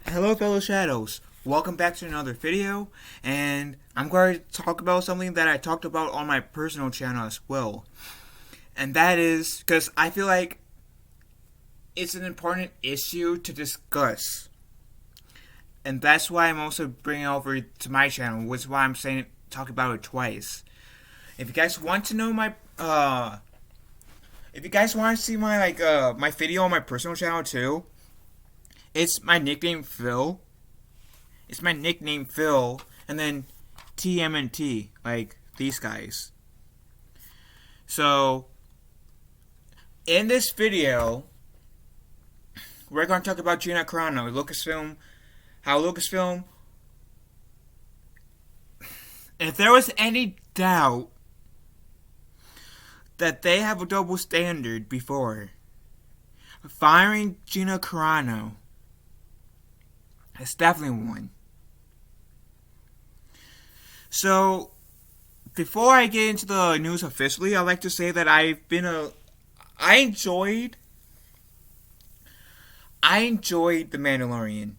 Hello fellow shadows, welcome back to another video, and I'm going to talk about something that I talked about on my personal channel as well. And that is, because I feel like it's an important issue to discuss. And that's why I'm also bringing it over to my channel, which is why I'm saying talk about it twice. If you guys want to know if you guys want to see my video on my personal channel too, it's my nickname Phil. It's my nickname Phil, and then TMNT, like these guys. So, in this video, we're going to talk about Gina Carano, how Lucasfilm, if there was any doubt that they have a double standard before firing Gina Carano, it's definitely one. So, before I get into the news officially, I'd like to say that I enjoyed The Mandalorian.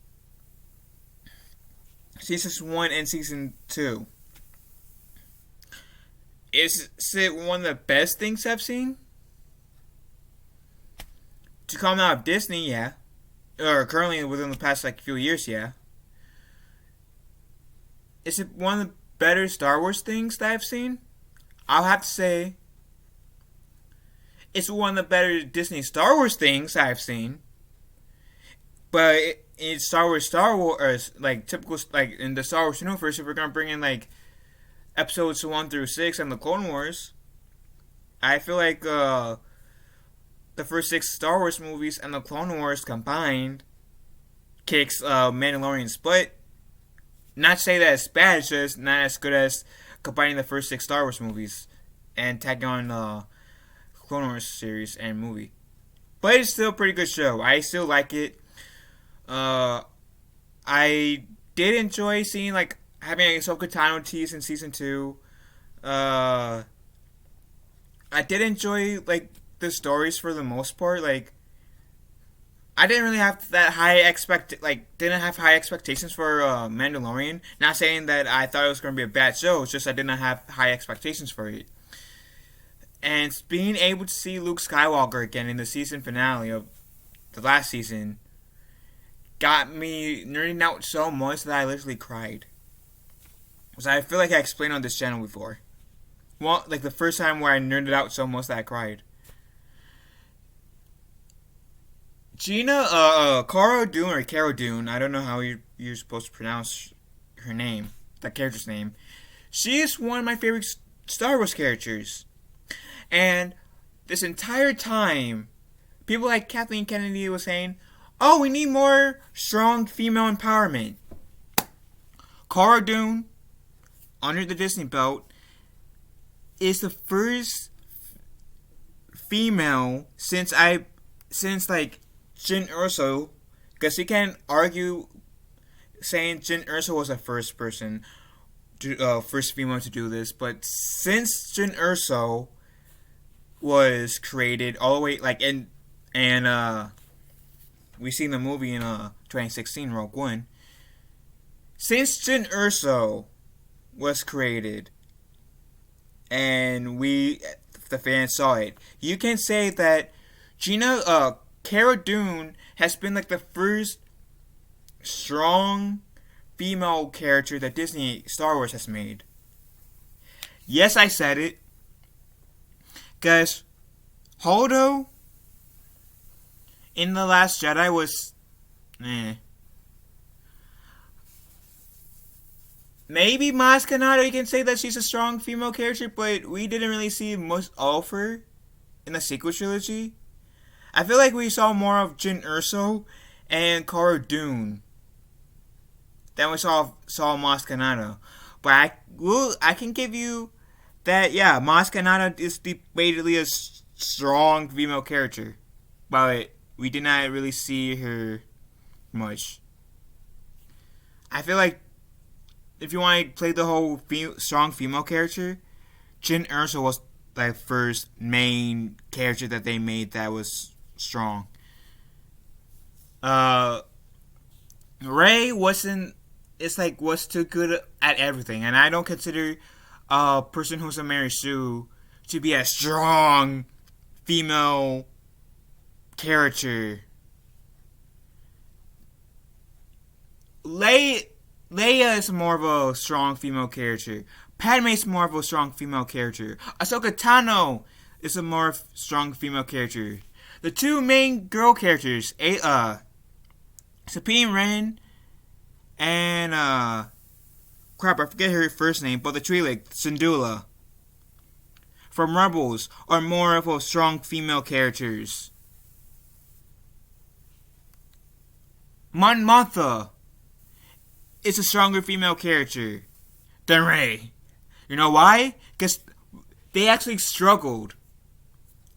Season 1 and Season 2. Is it one of the best things I've seen? To come out of Disney, yeah. Or currently within the past few years, yeah. Is it one of the better Star Wars things that I've seen? I'll have to say it's one of the better Disney Star Wars things I've seen. But in Star Wars, typical, in the Star Wars universe, if we're gonna bring in episodes 1 through 6 and the Clone Wars, I feel like the first 6 Star Wars movies and the Clone Wars combined kicks Mandalorian's butt. Not to say that it's bad, it's just not as good as combining the first 6 Star Wars movies and tagging on the Clone Wars series and movie. But it's still a pretty good show. I still like it. I did enjoy seeing having a Ahsoka Tano tease in season 2. I did enjoy the stories for the most part. I didn't really have didn't have high expectations for Mandalorian. Not saying that I thought it was going to be a bad show. It's just I did not have high expectations for it. And being able to see Luke Skywalker again in the season finale of the last season got me nerding out so much that I literally cried. Because I feel like I explained on this channel before. Well, the first time where I nerded out so much that I cried. Gina, Cara Dune or Cara Dune, I don't know how you're supposed to pronounce her name, that character's name. She is one of my favorite Star Wars characters. And this entire time, people like Kathleen Kennedy was saying, oh, we need more strong female empowerment. Cara Dune, under the Disney belt, is the first female since Jyn Erso, because you can't argue saying Jyn Erso was the first person, first female to do this, but since Jyn Erso was created all the way, we seen the movie in 2016, Rogue One, since Jyn Erso was created, and the fans saw it, you can say that Cara Dune has been the first strong female character that Disney Star Wars has made. Yes, I said it. Because Holdo in The Last Jedi was Maybe Maz Kanata, you can say that she's a strong female character, but we didn't really see much of her in the sequel trilogy. I feel like we saw more of Jyn Erso and Cara Dune than we saw Maz Kanata. But I can give you that, yeah, Maz Kanata is debatedly a strong female character, but we did not really see her much. I feel like if you want to play the whole strong female character, Jyn Erso was the first main character that they made that was strong. When Ray wasn't. It's like was too good at everything, and I don't consider a person who's a Mary Sue to be a strong female character. Leia is more of a strong female character. Padme is more of a strong female character. Ahsoka Tano is a more strong female character. The two main girl characters, Sabine Wren and crap, I forget her first name, but the Twi'lek, Syndulla, from Rebels, are more of a strong female characters. Mon Mothma is a stronger female character than Rey. You know why? Because they actually struggled.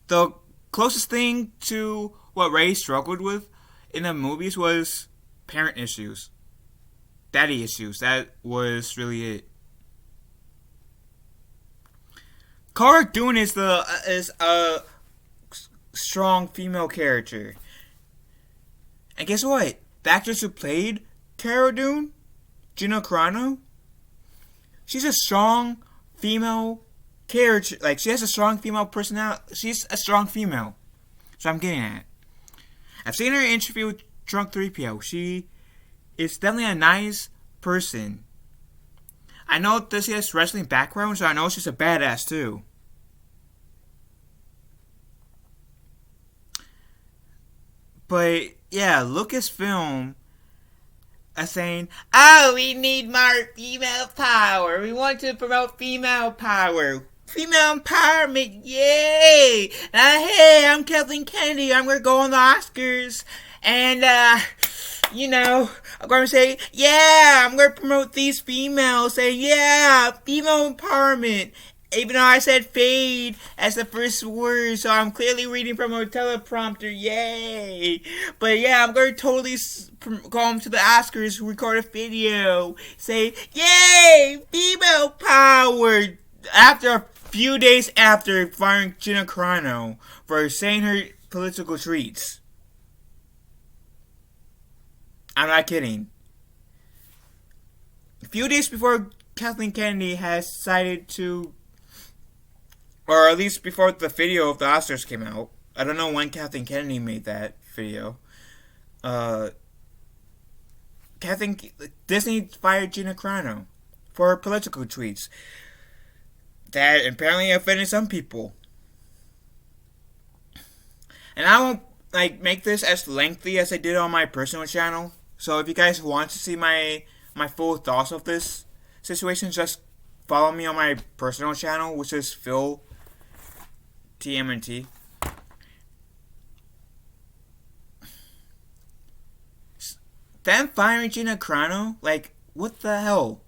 The closest thing to what Rey struggled with in the movies was parent issues. Daddy issues. That was really it. Cara Dune is a strong female character. And guess what? The actress who played Cara Dune, Gina Carano, she's a strong female character. Like, she has a strong female personality. She's a strong female. So I'm getting at. I've seen her interview with Drunk 3PO. She is definitely a nice person. I know that she has wrestling background, so I know she's a badass too. But yeah, Lucasfilm are saying, "Oh, we need more female power. We want to promote female power. Female empowerment, yay! Hey, I'm Kathleen Kennedy. I'm going to go on the Oscars. And, I'm going to say, yeah, I'm going to promote these females. Say, yeah, female empowerment. Even though I said fade as the first word, so I'm clearly reading from a teleprompter, yay! But yeah, I'm going to totally go home to the Oscars, record a video, say, yay! Female power! After a few days after firing Gina Carano for saying her political tweets. I'm not kidding. A few days before Kathleen Kennedy has decided to, or at least before the video of the Oscars came out. I don't know when Kathleen Kennedy made that video. Disney fired Gina Carano for her political tweets that apparently offended some people. And I won't make this as lengthy as I did on my personal channel. So if you guys want to see my full thoughts of this situation, just follow me on my personal channel, which is Phil TMNT. Them firing Gina Carano, what the hell?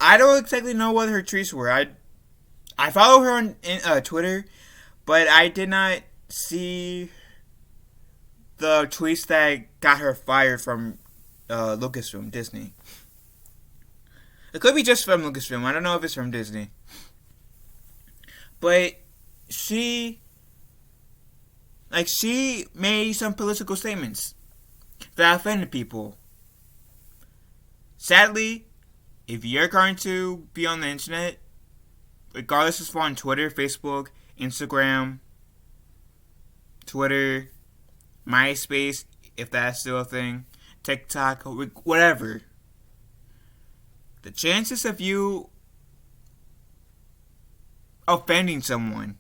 I don't exactly know what her tweets were. I follow her on Twitter, but I did not see the tweets that got her fired from Lucasfilm, Disney. It could be just from Lucasfilm. I don't know if it's from Disney. But she made some political statements that offended people. Sadly, if you're going to be on the internet, regardless if it's on Twitter, Facebook, Instagram, Twitter, MySpace, if that's still a thing, TikTok, whatever, the chances of you offending someone,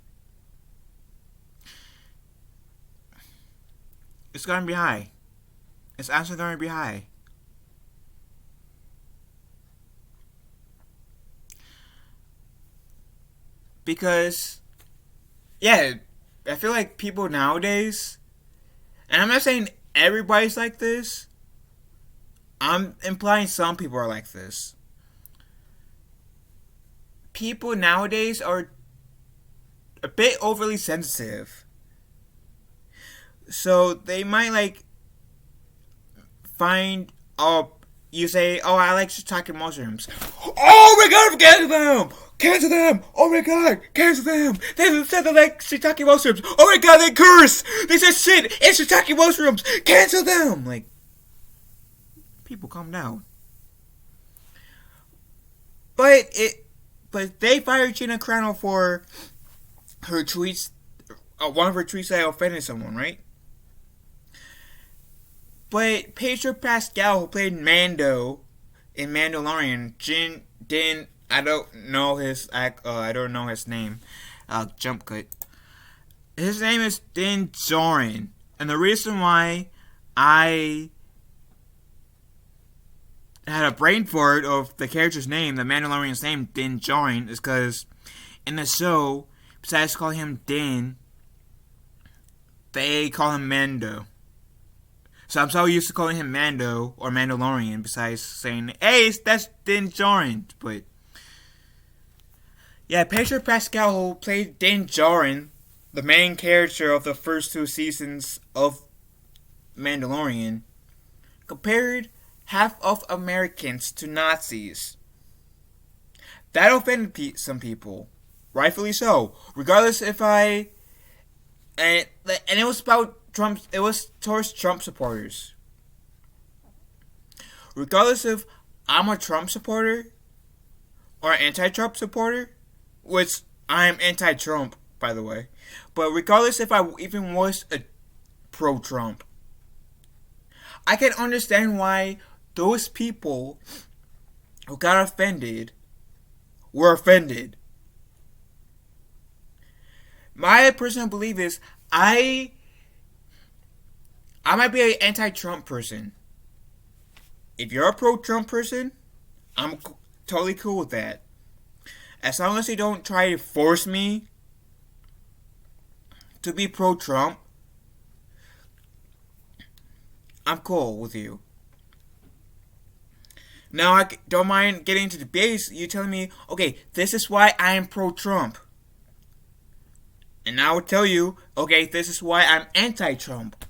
it's going to be high. It's actually going to be high. Because, yeah, I feel like people nowadays, and I'm not saying everybody's like this, I'm implying some people are like this. People nowadays are a bit overly sensitive. So they might find, you say, I like shiitake mushrooms. Oh, we gotta forget them! cancel them! Oh my god, cancel them! They said they like shiitake mushrooms! Oh my god, they cursed! They said shit! It's shiitake mushrooms! Cancel them! Like, people calm down. But they fired Gina Carano for her tweets, one of her tweets that offended someone, right? But Pedro Pascal, who played Mando in Mandalorian, I don't know his name. Jump cut. His name is Din Djarin, and the reason why I had a brain fart of the character's name, the Mandalorian's name, Din Djarin, is because in the show, besides calling him Din, they call him Mando. So I'm so used to calling him Mando or Mandalorian, besides saying, hey, that's Din Djarin. But yeah, Pedro Pascal, who played Din Djarin, the main character of the first 2 seasons of Mandalorian, compared half of Americans to Nazis. That offended some people, rightfully so. Regardless if and it was about Trump. It was towards Trump supporters. Regardless if I'm a Trump supporter or an anti-Trump supporter, which I'm anti-Trump, by the way. But regardless if I even was a pro-Trump, I can understand why those people who got offended were offended. My personal belief is I might be an anti-Trump person. If you're a pro-Trump person, I'm totally cool with that. As long as you don't try to force me to be pro-Trump, I'm cool with you. Now, I don't mind getting into debates. You telling me, okay, this is why I am pro-Trump. And I will tell you, okay, this is why I'm anti-Trump.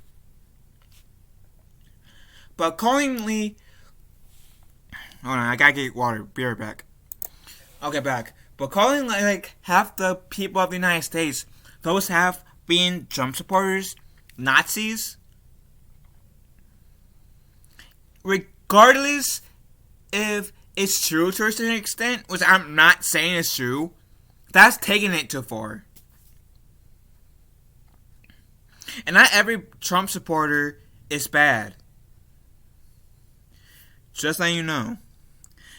But calling me... Hold on, I gotta get water. Be right back. I'll get back. But calling like half the people of the United States, those half being Trump supporters, Nazis, regardless if it's true to a certain extent, which I'm not saying is true, that's taking it too far. And not every Trump supporter is bad. Just letting you know.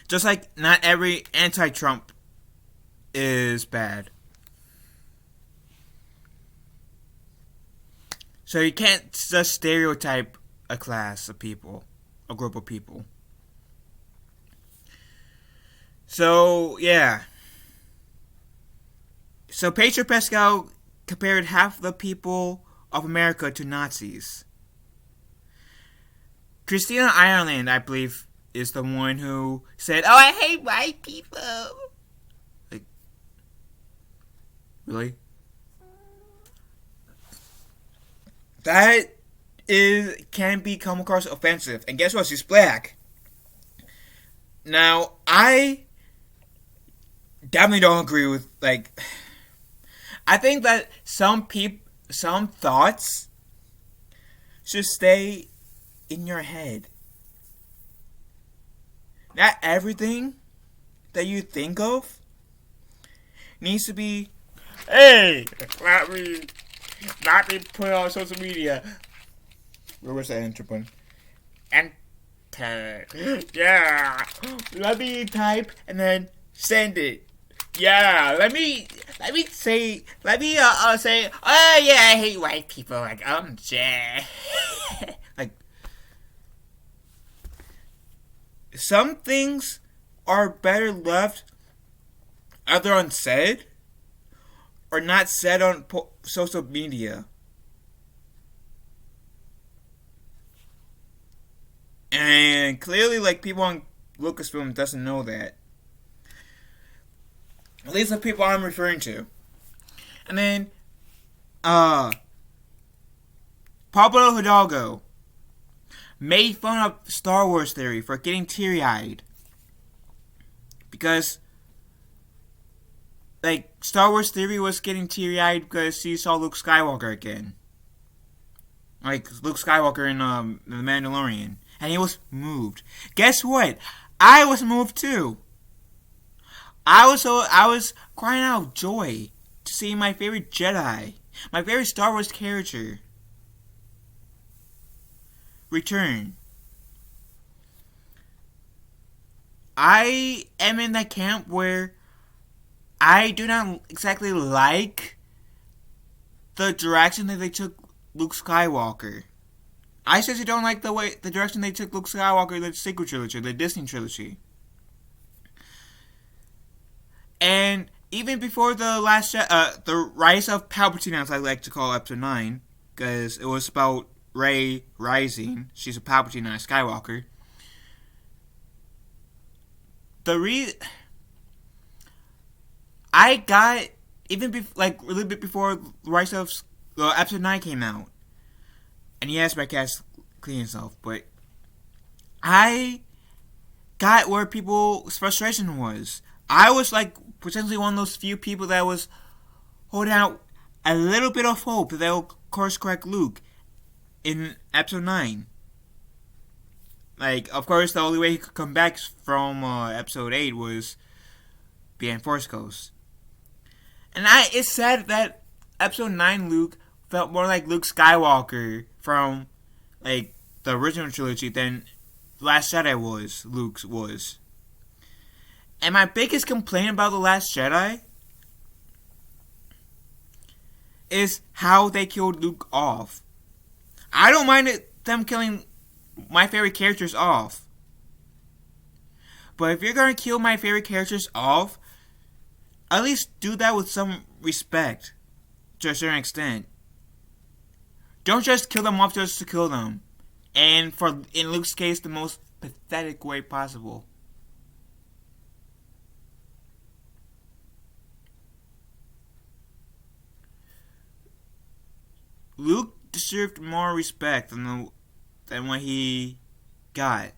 Just like not every anti-Trump is bad. So you can't just stereotype a class of people, a group of people. So, yeah. So Pedro Pascal compared half the people of America to Nazis. Christina Ireland, I believe, is the one who said, "Oh, I hate white people." Like, really? That can come across offensive. And guess what? She's black. Now, I definitely don't agree with, like, I think that some thoughts should stay in your head. Not everything that you think of needs to be, hey, not me put it on social media. Where was that enter button? Enter. Yeah. Let me type and then send it. Yeah. Let me say. Say. Oh yeah, I hate white people. Like yeah. Like, some things are better left either unsaid or not said on social media. And clearly, like, people on Lucasfilms doesn't know that. At least the people I'm referring to. And then, Pablo Hidalgo made fun of Star Wars theory for getting teary-eyed. Because like Star Wars Theory was getting teary eyed because he saw Luke Skywalker again, like Luke Skywalker in The Mandalorian, and he was moved. Guess what? I was moved too. I was crying out of joy to see my favorite Jedi, my favorite Star Wars character, return. I am in that camp where I do not exactly like the direction that they took Luke Skywalker. I especially don't like the direction they took Luke Skywalker, the sequel trilogy, the Disney trilogy. And even before the Rise of Palpatine, as I like to call Episode 9, because it was about Rey rising. She's a Palpatine, not a Skywalker. I got even like a little bit before Rise of Episode 9 came out, and yes, my cat's clean himself, but I got where people's frustration was. I was like potentially one of those few people that was holding out a little bit of hope that they'll course correct Luke in Episode 9. Like, of course, the only way he could come back from Episode 8 was being Force Ghost. And it's sad that Episode 9 Luke felt more like Luke Skywalker from, like, the original trilogy than Last Jedi Luke's was. And my biggest complaint about The Last Jedi is how they killed Luke off. I don't mind them killing my favorite characters off. But if you're going to kill my favorite characters off, at least do that with some respect to a certain extent. Don't just kill them off just to kill them. And in Luke's case, the most pathetic way possible. Luke deserved more respect than what he got.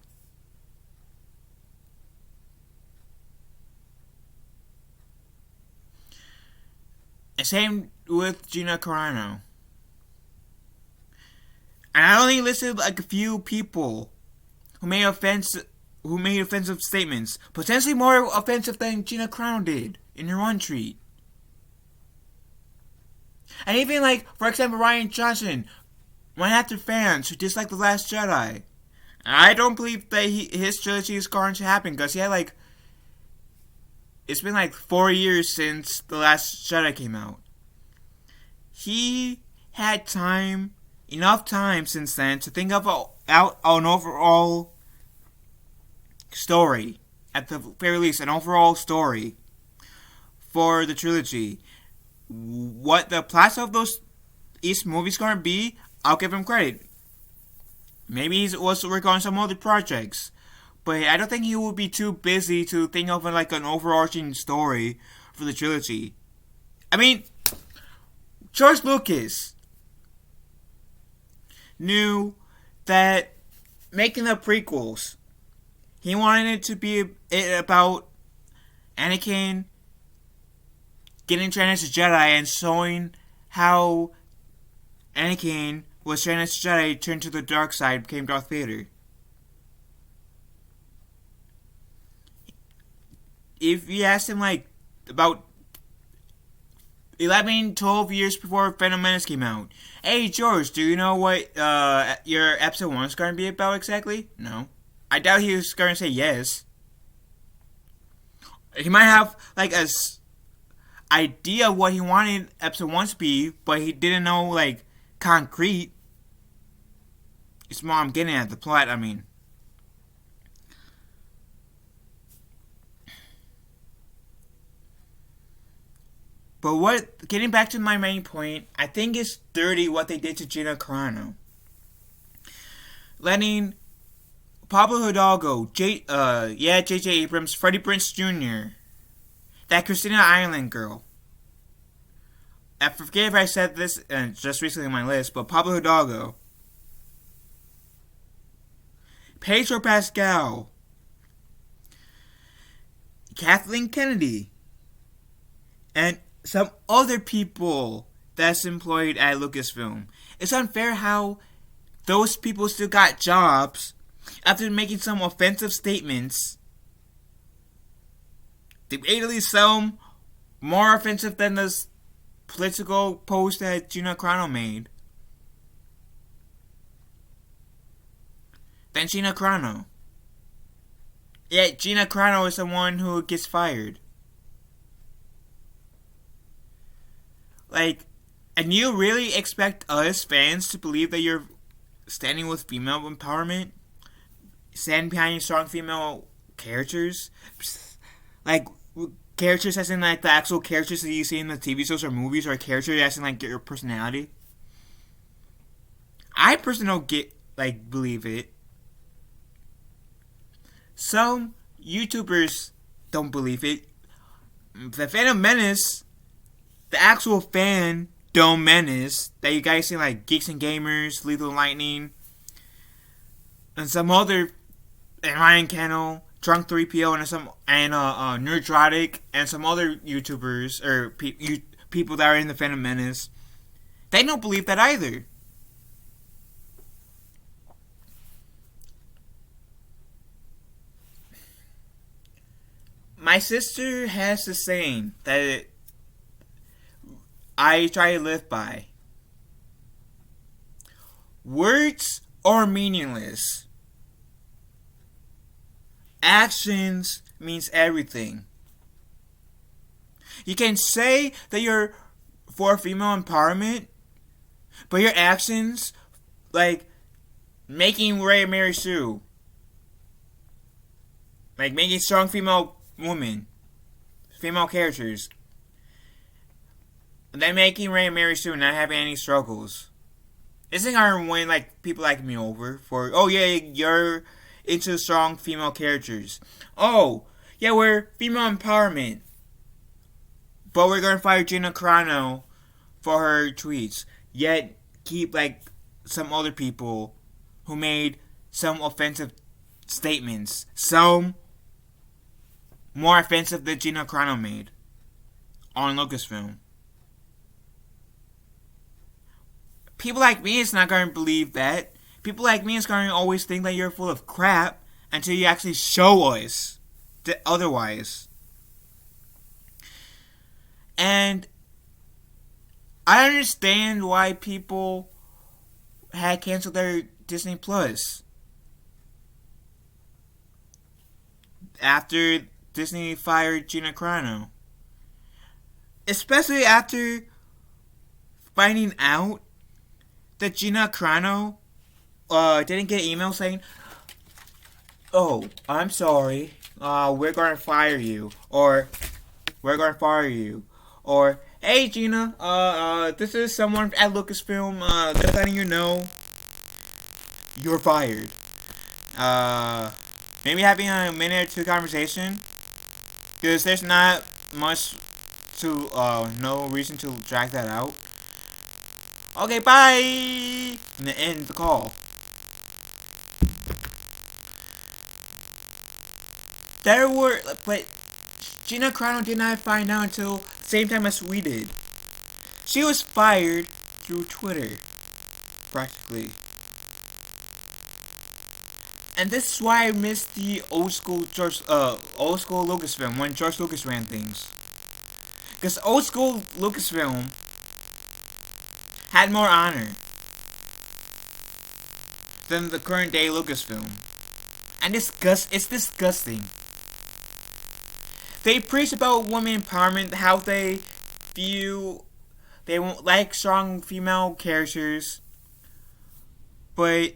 And same with Gina Carano. And I only listed like a few people who made offensive statements, potentially more offensive than Gina Carano did in her one tweet. And even like, for example, Rian Johnson went after fans who dislike The Last Jedi. I don't believe that his trilogy is going to happen because he had like, it's been like 4 years since The Last Jedi came out. He had enough time since then to think of an overall story, at the very least, an overall story for the trilogy. What the plot of those each movie's going to be, I'll give him credit. Maybe he was working on some other projects, but I don't think he would be too busy to think of like an overarching story for the trilogy. I mean, George Lucas knew that making the prequels, he wanted it to be about Anakin getting trained as a Jedi and showing how Anakin was trained as a Jedi, turned to the dark side, became Darth Vader. If you asked him like about 11, 12 years before Phantom Menace came out, hey George, do you know what your episode 1 is going to be about exactly? No. I doubt he was going to say yes. He might have like a idea of what he wanted episode 1 to be, but he didn't know like concrete. It's more I'm getting at the plot, I mean. But getting back to my main point, I think it's dirty what they did to Gina Carano. Letting Pablo Hidalgo, J.J. Abrams, Freddie Prinze Jr., that Christina Island girl. I forget if I said this just recently on my list, but Pablo Hidalgo, Pedro Pascal, Kathleen Kennedy, and some other people that's employed at Lucasfilm. It's unfair how those people still got jobs after making some offensive statements. Debatably some more offensive than this political post that Gina Carano made. Than Gina Carano. Yet Gina Carano is the one who gets fired. Like, and you really expect us fans to believe that you're standing with female empowerment? Standing behind strong female characters? Like, characters as in like the actual characters that you see in the TV shows or movies, or characters as in like your personality? I personally don't believe it. Some YouTubers don't believe it. The Phantom Menace, the actual fan Dome Menace that you guys see like Geeks and Gamers, Lethal Lightning, and some other, and Ryan Kennel, Drunk 3PO, and Nerdrotic, and some other YouTubers or people that are in the Phantom Menace, they don't believe that either. My sister has the saying that I try to live by. Words are meaningless. Actions means everything. You can say that you're for female empowerment, but your actions, like making Ray Mary Sue, like making strong female women, female characters, and then making Ray and Mary Sue not having any struggles, isn't gonna win like people like me over for, oh yeah, you're into strong female characters. Oh yeah, we're female empowerment, but we're gonna fire Gina Carano for her tweets. Yet keep like some other people who made some offensive statements, some more offensive than Gina Carano made on Lucasfilm. People like me is not going to believe that. People like me is going to always think that you're full of crap until you actually show us that otherwise. And I understand why people had canceled their Disney Plus after Disney fired Gina Carano. Especially after finding out that Gina Carano didn't get email saying, oh, I'm sorry, we're going to fire you, or we're going to fire you, or hey Gina, this is someone at Lucasfilm, just letting you know you're fired. Maybe having a minute or two conversation, because there's not much to, no reason to drag that out. Okay, bye! And then end the call. But Gina Carano did not find out until the same time as we did. She was fired through Twitter, practically. And this is why I miss the old school Lucasfilm when George Lucas ran things. Because old school Lucasfilm had more honor than the current day Lucasfilm. And it's disgusting. They preach about women empowerment, how they won't like strong female characters, but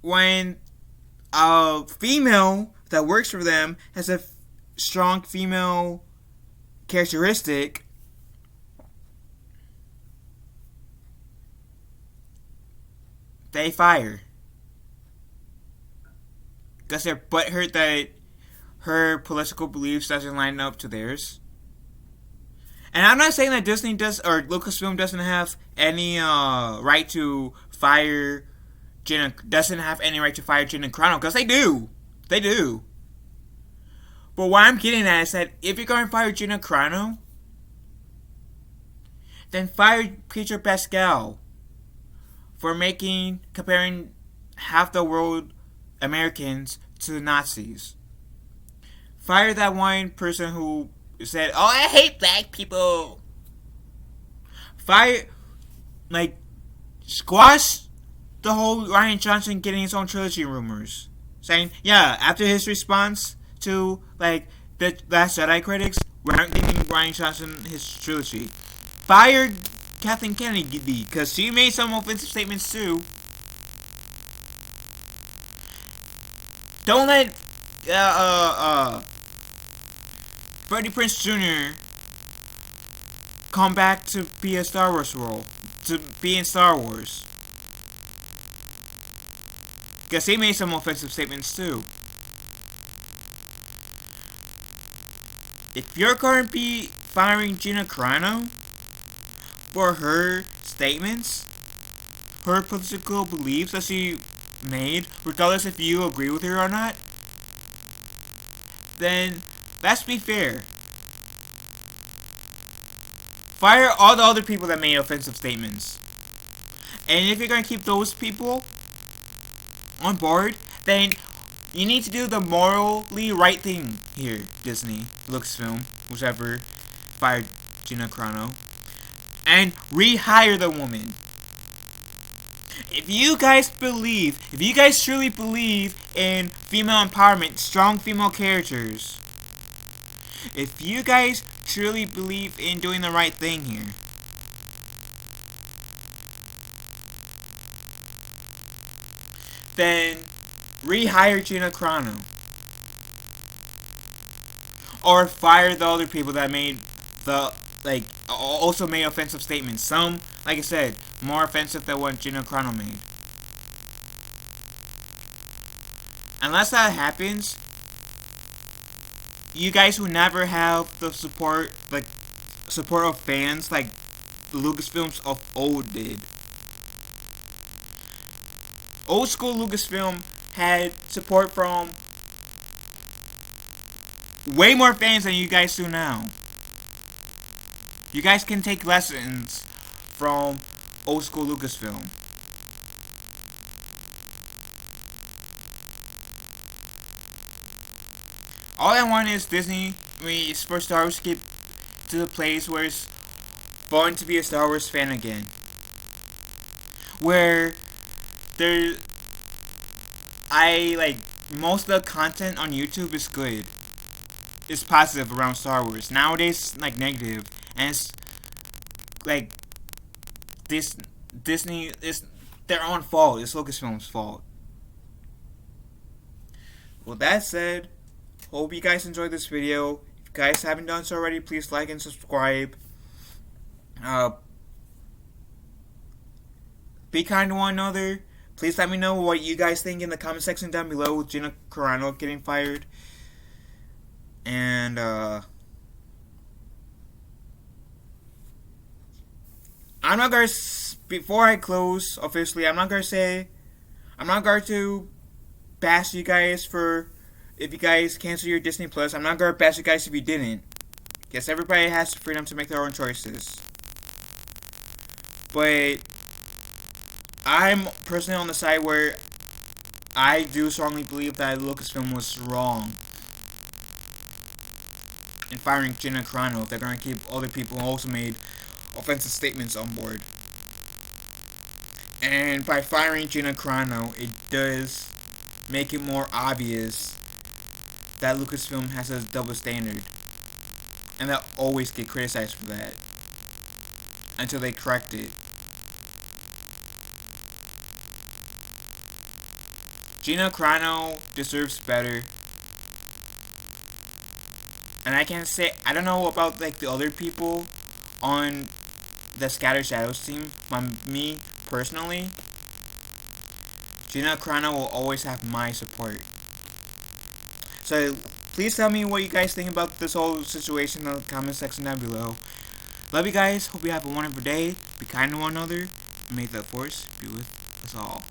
when a female that works for them has a strong female characteristic, they fire. Because they're butthurt that her political beliefs doesn't line up to theirs. And I'm not saying that Disney does, or Lucasfilm doesn't have any right to fire Gina, doesn't have any right to fire Gina Carano, because they do. They do. But what I'm getting at is that if you're going to fire Gina Carano, Then fire Pedro Pascal for comparing half the world Americans to the Nazis. Fire that one person who said, "Oh, I hate black people." Fire, like, squash the whole Rian Johnson getting his own trilogy rumors. Saying, yeah, after his response to, like, the Last Jedi critics, we aren't giving Rian Johnson his trilogy. Fire Kathleen Kennedy, because she made some offensive statements too. Don't let, Freddie Prinze Jr. come back to be a Star Wars role. To be in Star Wars. Because he made some offensive statements too. If you're going to be firing Gina Carano for her statements, her political beliefs that she made, regardless if you agree with her or not, then let's be fair. Fire all the other people that made offensive statements. And if you're going to keep those people on board, then you need to do the morally right thing here, Disney, Lucasfilm, whichever fired Gina Carano, and rehire the woman. If you guys truly believe in female empowerment, strong female characters, if you guys truly believe in doing the right thing here, then rehire Gina Carano. Or fire the other people that made also made offensive statements. Some, like I said, more offensive than what Gina Carano made. Unless that happens, you guys will never have the support of fans like the Lucasfilms of old did. Old school Lucasfilm had support from way more fans than you guys do now. You guys can take lessons from old school Lucasfilm. All I want is Disney, for Star Wars to get to the place where it's fun to be a Star Wars fan again. Where most of the content on YouTube is good. It's positive around Star Wars. Nowadays, it's like negative, and it's like Disney is their own fault. It's Lucasfilm's fault. Well, that said, hope you guys enjoyed this video. If you guys haven't done so already, please like and subscribe. Be kind to one another. Please let me know what you guys think in the comment section down below with Gina Carano getting fired. And, I'm not going to, before I close officially, I'm not going to bash you guys for, if you guys cancel your Disney Plus. I'm not going to bash you guys if you didn't. Yes, everybody has the freedom to make their own choices. But I'm personally on the side where I do strongly believe that Lucasfilm was wrong in firing Gina Carano if they're going to keep other people who also made offensive statements on board. And by firing Gina Carano, it does make it more obvious that Lucasfilm has a double standard. And they'll always get criticized for that until they correct it. Gina Carano deserves better. And I can't say, I don't know about like the other people on the Scattered Shadows team, but me personally, Gina Carano will always have my support. So please tell me what you guys think about this whole situation in the comment section down below. Love you guys, hope you have a wonderful day, be kind to one another, and may the force be with us all.